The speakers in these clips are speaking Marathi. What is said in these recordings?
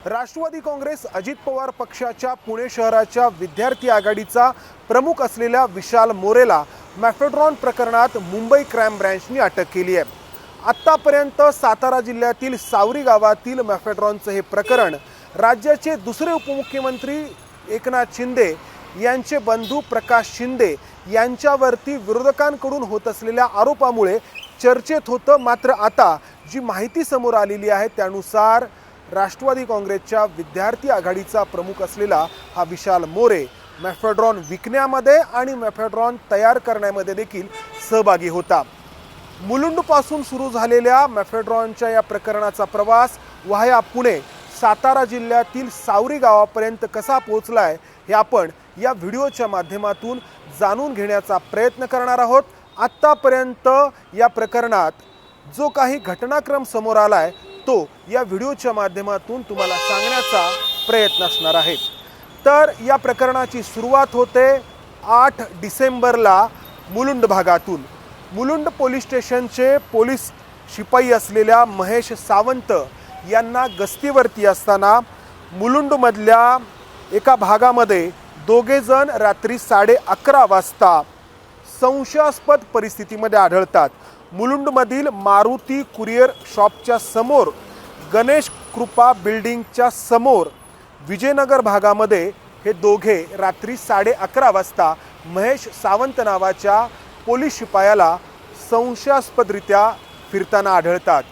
राष्ट्रवादी काँग्रेस अजित पवार पक्षाच्या पुणे शहराच्या विद्यार्थी आघाडीचा प्रमुख असलेल्या विशाल मोरेला मॅफेड्रॉन प्रकरणात मुंबई क्राईम ब्रँचने अटक केली आहे। आत्तापर्यंत सातारा जिल्ह्यातील सावरी गावातील मॅफेड्रॉनचे हे प्रकरण राज्याचे दुसरे उपमुख्यमंत्री एकनाथ शिंदे यांचे बंधू प्रकाश शिंदे यांच्यावरती विरोधकांकडून होत असलेल्या आरोपामुळे चर्चेत होतं। मात्र आता जी माहिती समोर आलेली आहे त्यानुसार राष्ट्रवादी काँग्रेसच्या विद्यार्थी आघाडीचा प्रमुख असलेला हा विशाल मोरे मॅफेड्रॉन विकण्यामध्ये आणि मॅफेड्रॉन तयार करण्यामध्ये देखील सहभागी होता। मुलुंडपासून सुरू झालेल्या मॅफेड्रॉनच्या या प्रकरणाचा प्रवास वाया पुणे सातारा जिल्ह्यातील सावरी गावापर्यंत कसा पोहोचलाय हे आपण या व्हिडिओच्या माध्यमातून जाणून घेण्याचा प्रयत्न करणार आहोत। आत्तापर्यंत या प्रकरणात जो काही घटनाक्रम समोर आलाय तो या व्हिडिओच्या माध्यमातून तुम्हाला सांगण्याचा प्रयत्न असणार आहे। तर या प्रकरणाची सुरुवात होते 8 डिसेंबरला मुलुंड भागातून। मुलुंड पोलीस स्टेशनचे पोलीस शिपाई असलेल्या महेश सावंत यांना गस्तीवरती असताना मुलुंडमधल्या एका भागामध्ये दोघे जण रात्री 11:30 वाजता संशयास्पद परिस्थितीमध्ये आढळतात। मुलुंडमधील मारुती कुरिअर शॉपच्या समोर गणेश कृपा बिल्डिंगच्या समोर विजयनगर भागामध्ये हे दोघे रात्री 11:30 वाजता महेश सावंत नावाच्या पोलीस शिपायाला संशयास्पदरित्या फिरताना आढळतात।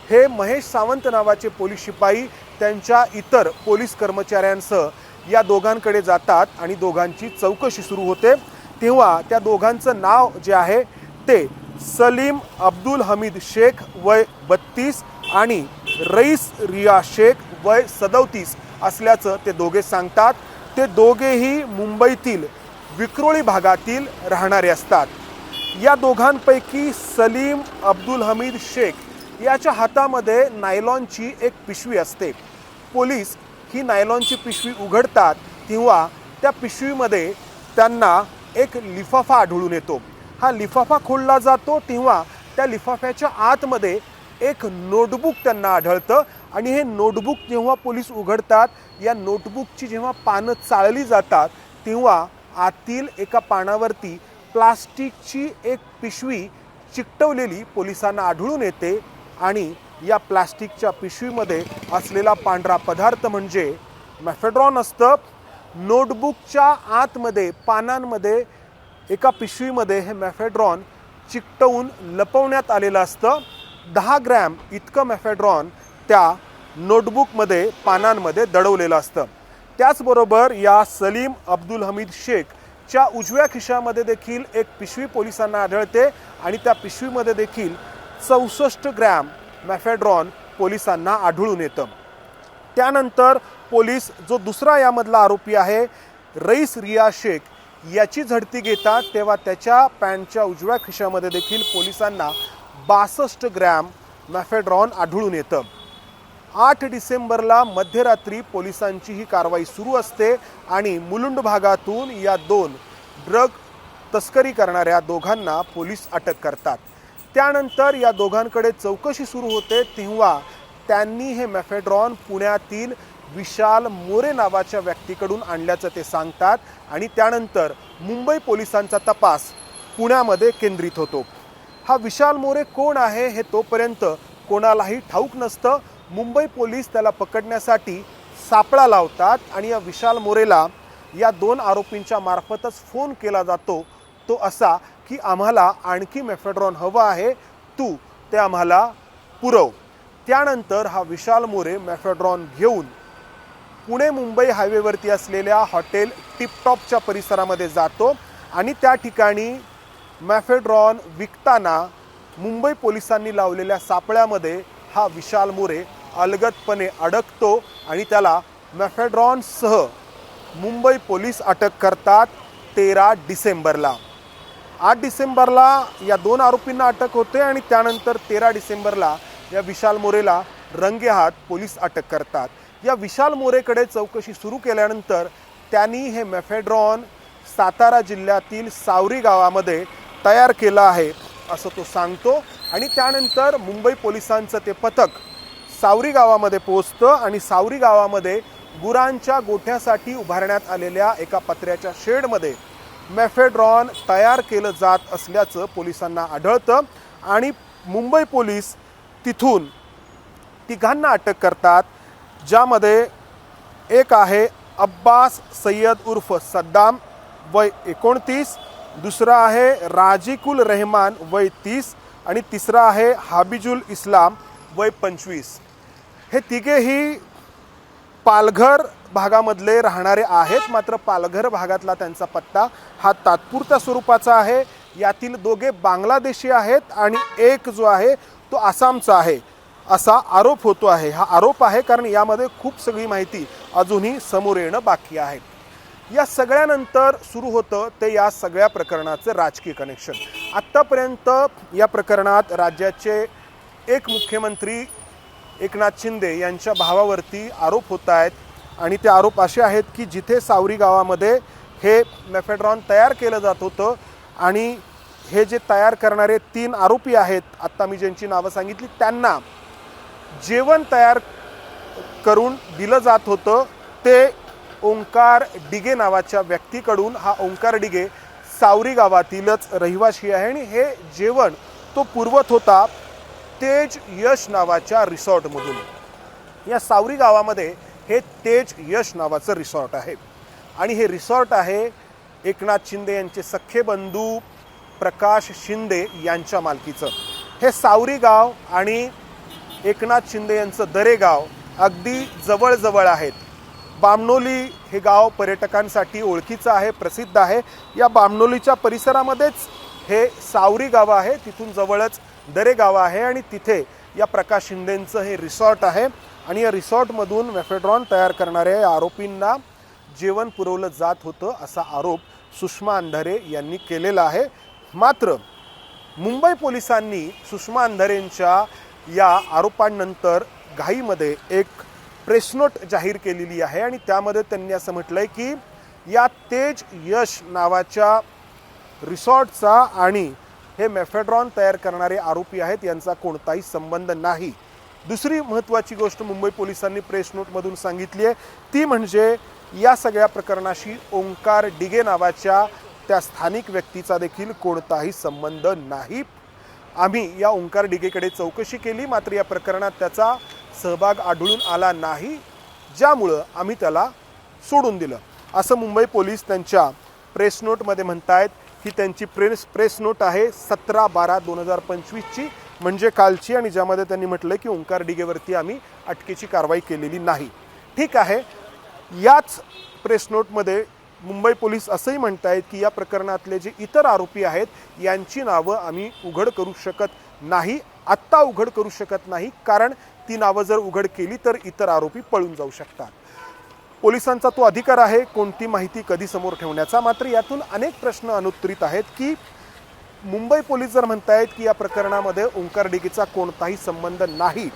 हे महेश सावंत नावाचे पोलीस शिपाई त्यांच्या इतर पोलीस कर्मचाऱ्यांसह या दोघांकडे जातात आणि दोघांची चौकशी सुरू होते। तेव्हा त्या दोघांचं नाव जे आहे ते सलीम अब्दुल हमीद शेख वय 32 आणि रईस रिया शेख वय 37 असल्याचं ते दोघे सांगतात। ते दोघेही मुंबईतील विक्रोळी भागातील राहणारे असतात। या दोघांपैकी सलीम अब्दुल हमीद शेख याच्या हातामध्ये नायलॉनची एक पिशवी असते। पोलीस ही नायलॉनची पिशवी उघडतात तेव्हा त्या पिशवीमध्ये त्यांना एक लिफाफा आढळून येतो। हा लिफाफा खोलला जातो तेव्हा त्या लिफाफ्याच्या आतमध्ये एक नोटबुक त्यांना आढळतं आणि हे नोटबुक जेव्हा पोलीस उघडतात या नोटबुकची जेव्हा पानं चाळली जातात तेव्हा आतील एका पानावरती प्लास्टिकची एक पिशवी चिकटवलेली पोलिसांना आढळून येते आणि या प्लास्टिकच्या पिशवीमध्ये असलेला पांढरा पदार्थ म्हणजे मॅफेड्रॉन असतं। नोटबुकच्या आतमध्ये पानांमध्ये एका पिशवीमध्ये हे मॅफेड्रॉन चिकटवून लपवण्यात आलेलं असतं। 10 ग्रॅम इतकं मॅफेड्रॉन त्या नोटबुकमध्ये पानांमध्ये दडवलेलं असतं। त्याचबरोबर या सलीम अब्दुल हमीद शेखच्या उजव्या खिशामध्ये देखील एक पिशवी पोलिसांना आढळते आणि त्या पिशवीमध्ये देखील 64 ग्रॅम मॅफेड्रॉन पोलिसांना आढळून येतं। त्यानंतर पोलीस जो दुसरा यामधला आरोपी आहे रईस रिया शेख याची झडती घेतात तेव्हा त्याच्या पॅन्टच्या उजव्या खिशामध्ये देखील पोलिसांना 62 ग्रॅम मॅफेड्रॉन आढळून येतं। 8 डिसेंबरला मध्यरात्री पोलिसांची ही कारवाई सुरू असते आणि मुलुंड भागातून या 2 ड्रग तस्करी करणाऱ्या दोघांना पोलीस अटक करतात। त्यानंतर या दोघांकडे चौकशी सुरू होते तेव्हा त्यांनी हे मॅफेड्रॉन पुण्यातील विशाल मोरे नावाच्या व्यक्तीकडून आणल्याचं ते सांगतात आणि त्यानंतर मुंबई पोलिसांचा तपास पुण्यामध्ये केंद्रित होतो। हा विशाल मोरे कोण आहे हे तोपर्यंत कोणालाही ठाऊक नसतं। मुंबई पोलीस त्याला पकडण्यासाठी सापळा लावतात आणि या विशाल मोरेला या 2 आरोपींच्या मार्फतच फोन केला जातो तो असा की आम्हाला आणखी मॅफेड्रॉन हवं आहे, तू ते आम्हाला पुरव। त्यानंतर हा विशाल मोरे मॅफेड्रॉन घेऊन पुणे मुंबई हायवेवरती असलेल्या हॉटेल टिपटॉपच्या परिसरामध्ये जातो आणि त्या ठिकाणी मॅफेड्रॉन विकताना मुंबई पोलिसांनी लावलेल्या सापळ्यामध्ये हा विशाल मोरे अलगदपणे अडकतो आणि त्याला मॅफेड्रॉनसह मुंबई पोलीस अटक करतात 13 डिसेंबरला। 8 डिसेंबरला या 2 आरोपींना अटक होते आणि त्यानंतर 13 डिसेंबरला या विशाल मोरेला रंगेहात पोलीस अटक करतात। या विशाल मोरेकडे चौकशी सुरू केल्यानंतर त्यांनी हे मॅफेड्रॉन सातारा जिल्ह्यातील सावरी गावामध्ये तयार केलं आहे असं तो सांगतो आणि त्यानंतर मुंबई पोलिसांचं ते पथक सावरी गावामध्ये पोहोचतं आणि सावरी गावामध्ये गुरांच्या गोठ्यासाठी उभारण्यात आलेल्या एका पत्र्याच्या शेडमध्ये मेफेड्रॉन तयार केलं जात असल्याचं पोलिसांना आढळतं आणि मुंबई पोलीस तिथून तिघांना अटक करतात, ज्यामध्ये एक आहे अब्बास सय्यद उर्फ सद्दाम वय 29, दुसरा आहे राजिकुल रहमान वय 30 आणि तिसरा आहे हाबिजुल इस्लाम वय 25. हे तिघेही पालघर भागामधले राहणारे आहेत, मात्र पालघर भागातला त्यांचा पत्ता हा तात्पुरत्या स्वरूपाचा आहे. यातील दोघे बांगलादेशी आहेत आणि एक जो आहे तो आसामचा आहे असा आरोप होतो आहे. हा आरोप आहे कारण यामध्ये खूप सगळी माहिती अजूनही समोर येणं बाकी आहे. या सगळ्यानंतर सुरू होतं ते या सगळ्या प्रकरणाचं राजकीय कनेक्शन. आत्तापर्यंत या प्रकरणात राज्याचे एक मुख्यमंत्री एकनाथ शिंदे यांच्या भावावरती आरोप होत आहेत आणि ते आरोप असे आहेत की जिथे सावरी गावामध्ये हे मेफेड्रॉन तयार केलं जात होतं आणि हे जे तयार करणारे 3 आरोपी आहेत, आत्ता मी ज्यांची नावं सांगितली, त्यांना जेवण तयार करून दिलं जात होतं ते ओंकार डिगे नावाच्या व्यक्तीकडून. हा ओंकार डिगे सावरी गावातीलच रहिवाशी आहे आणि हे जेवण तो पुरवत होता तेज यश नावाच्या रिसॉर्टमधून. या सावरी गावामध्ये हे तेज यश नावाचं रिसॉर्ट आहे आणि हे रिसॉर्ट आहे एकनाथ शिंदे यांचे सख्खे बंधू प्रकाश शिंदे यांच्या मालकीचं. हे सावरी गाव आणि एकनाथ शिंदे यांचं दरेगाव अगदी जवळजवळ आहेत. बामणोली हे गाव पर्यटकांसाठी ओळखीचं आहे, प्रसिद्ध आहे. या बामणोलीच्या परिसरामध्येच हे सावरी गाव आहे, तिथून जवळच दरेगाव आहे आणि तिथे या प्रकाश शिंदेंचं हे रिसॉर्ट आहे आणि या रिसॉर्टमधून मेफेड्रॉन तयार करणाऱ्या आरोपींना जेवण पुरवलं जात होतं असा आरोप सुषमा अंधारे यांनी केलेला आहे. मात्र मुंबई पोलिसांनी सुषमा अंधारेंच्या या आरोपांनंतर घाईमध्ये एक प्रेस नोट जाहीर केलेली आहे आणि त्यामध्ये त्यांनी असं म्हटलंय की या तेज यश नावाच्या रिसॉर्टचा आणि हे मेफेड्रॉन तयार करणारे आरोपी आहेत यांचा कोणताही संबंध नाही. दुसरी महत्त्वाची गोष्ट मुंबई पोलिसांनी प्रेस नोटमधून सांगितली आहे ती म्हणजे या सगळ्या प्रकरणाशी ओंकार डिगे नावाच्या त्या स्थानिक व्यक्तीचा देखील कोणताही संबंध नाही. आम्ही या ओंकार डिगेकडे चौकशी केली, मात्र या प्रकरणात त्याचा सहभाग आढळून आला नाही, ज्यामुळं आम्ही त्याला सोडून दिलं असं मुंबई पोलीस त्यांच्या प्रेस नोटमध्ये म्हणतायत. ही त्यांची प्रेस नोट आहे 17/12/2025ची, म्हणजे कालची, आणि ज्यामध्ये त्यांनी म्हटलं की ओंकार डिगेवरती आम्ही अटकेची कारवाई केलेली नाही. ठीक आहे. याच प्रेस नोटमध्ये मुंबई पोलीस असंही म्हणतायत की या प्रकरणातले जे इतर आरोपी आहेत यांची नावं आम्ही उघड करू शकत नाही, आत्ता उघड करू शकत नाही, कारण ती नावं जर उघड केली तर इतर आरोपी पळून जाऊ शकतात. पोलिसांचा तो अधिकार आहे कोणती माहिती कधी समोर ठेवण्याचा. मात्र यातून अनेक प्रश्न अनुत्तरित आहेत की मुंबई पोलीस जर म्हणतायत की या प्रकरणामध्ये ओंकार डिगेचा कोणताही संबंध नाही,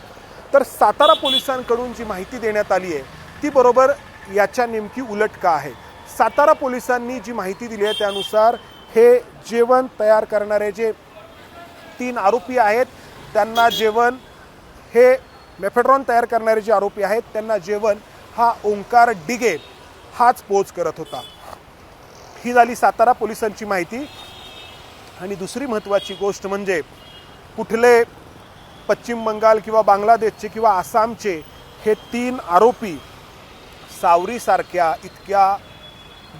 तर सातारा पोलिसांकडून जी माहिती देण्यात आली आहे ती बरोबर याच्या नेमकी उलट का आहे. सातारा पोलिसांनी जी माहिती दिली आहे त्यानुसार हे जेवण तयार करणारे जे 3 आरोपी आहेत त्यांना जेवण, हे मेफेड्रॉन तयार करणारे जे आरोपी आहेत त्यांना जेवण हा ओंकार डिगे हाच पोच करत होता. ही झाली सातारा पोलिसांची माहिती. आणि दुसरी महत्त्वाची गोष्ट म्हणजे कुठले पश्चिम बंगाल किंवा बांगलादेशचे किंवा आसामचे हे 3 आरोपी सावरीसारख्या इतक्या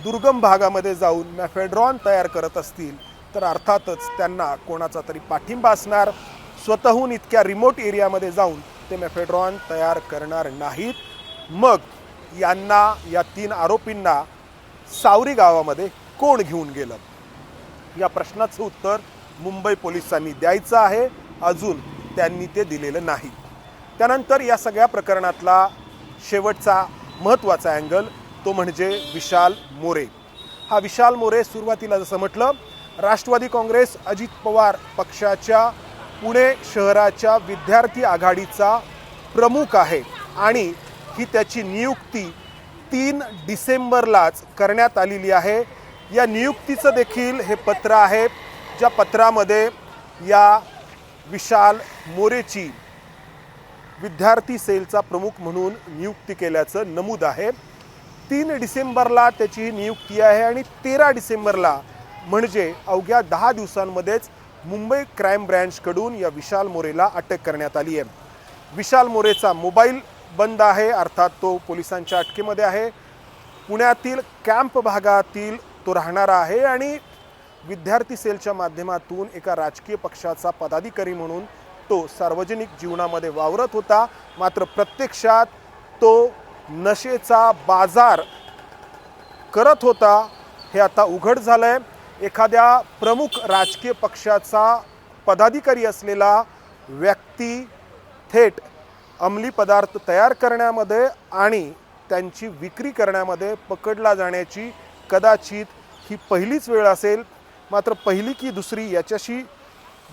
दुर्गम भागामध्ये जाऊन मेफेड्रॉन तयार करत असतील तर अर्थातच त्यांना कोणाचा तरी पाठिंबा असणार. स्वतःहून इतक्या रिमोट एरियामध्ये जाऊन ते मेफेड्रॉन तयार करणार नाहीत. मग यांना, या 3 आरोपींना सावरी गावामध्ये कोण घेऊन गेलं, या प्रश्नाचं उत्तर मुंबई पोलिसांनी द्यायचं आहे. अजून त्यांनी ते दिलेलं नाही. त्यानंतर या सगळ्या प्रकरणातला शेवटचा महत्त्वाचा अँगल तो म्हणजे विशाल मोरे. हा विशाल मोरे सुरुवातीला जसं म्हटलं राष्ट्रवादी काँग्रेस अजित पवार पक्षाच्या पुणे शहराच्या विद्यार्थी आघाडीचा प्रमुख आहे आणि ही त्याची नियुक्ती 3 डिसेंबरलाच करण्यात आलेली आहे. या नियुक्तीचं देखील हे पत्र आहे, ज्या पत्रामध्ये या विशाल मोरेची विद्यार्थी सेलचा प्रमुख म्हणून नियुक्ती केल्याचं नमूद आहे. 3 डिसेंबरला त्याची ही नियुक्ती आहे आणि 13 डिसेंबरला म्हणजे अवघ्या 10 दिवसांमध्येच मुंबई क्राईम ब्रँचकडून या विशाल मोरेला अटक करण्यात आली आहे. विशाल मोरेचा मोबाईल बंद आहे, अर्थात तो पोलिसांच्या अटकेमध्ये आहे. पुण्यातील कॅम्प भागातील तो राहणारा आहे आणि विद्यार्थी सेलच्या माध्यमातून एका राजकीय पक्षाचा पदाधिकारी म्हणून तो सार्वजनिक जीवनामध्ये वावरत होता. मात्र प्रत्यक्षात तो नशेचा बाजार करत होता हे आता उघड झालंय. एखाद्या प्रमुख राजकीय पक्षाचा पदाधिकारी असलेला व्यक्ती थेट अंमली पदार्थ तयार करण्यामध्ये आणि त्यांची विक्री करण्यामध्ये पकडला जाण्याची कदाचित ही पहिलीच वेळ असेल. मात्र पहिली की दुसरी याच्याशी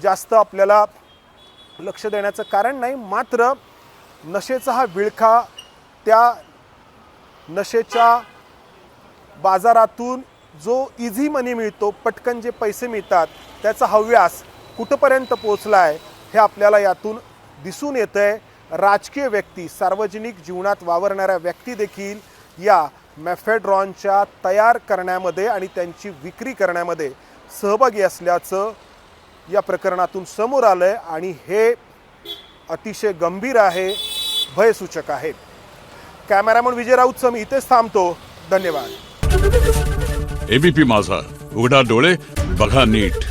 जास्त आपल्याला लक्ष देण्याचं कारण नाही. मात्र नशेचा हा विळखा, त्या नशेच्या बाजारातून जो इझी मनी मिळतो, पटकन जे पैसे मिळतात, त्याचा हव्यास कुठंपर्यंत पोचला आहे हे आपल्याला यातून दिसून येतं आहे. राजकीय व्यक्ती, सार्वजनिक जीवनात वावरणाऱ्या व्यक्ती देखील या मॅफेड्रॉनच्या तयार करण्यामध्ये आणि त्यांची विक्री करण्यामध्ये सहभागी असल्याचं या प्रकरणातून समोर आलं आहे आणि हे अतिशय गंभीर आहे, भयसूचक आहे. कॅमेरामन विजय राऊतसह मी इथेच थांबतो. धन्यवाद. एबीपी माझा, उघडा डोळे बघा नीट.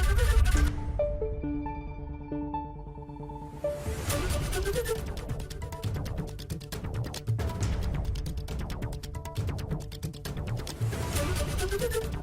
Thank you.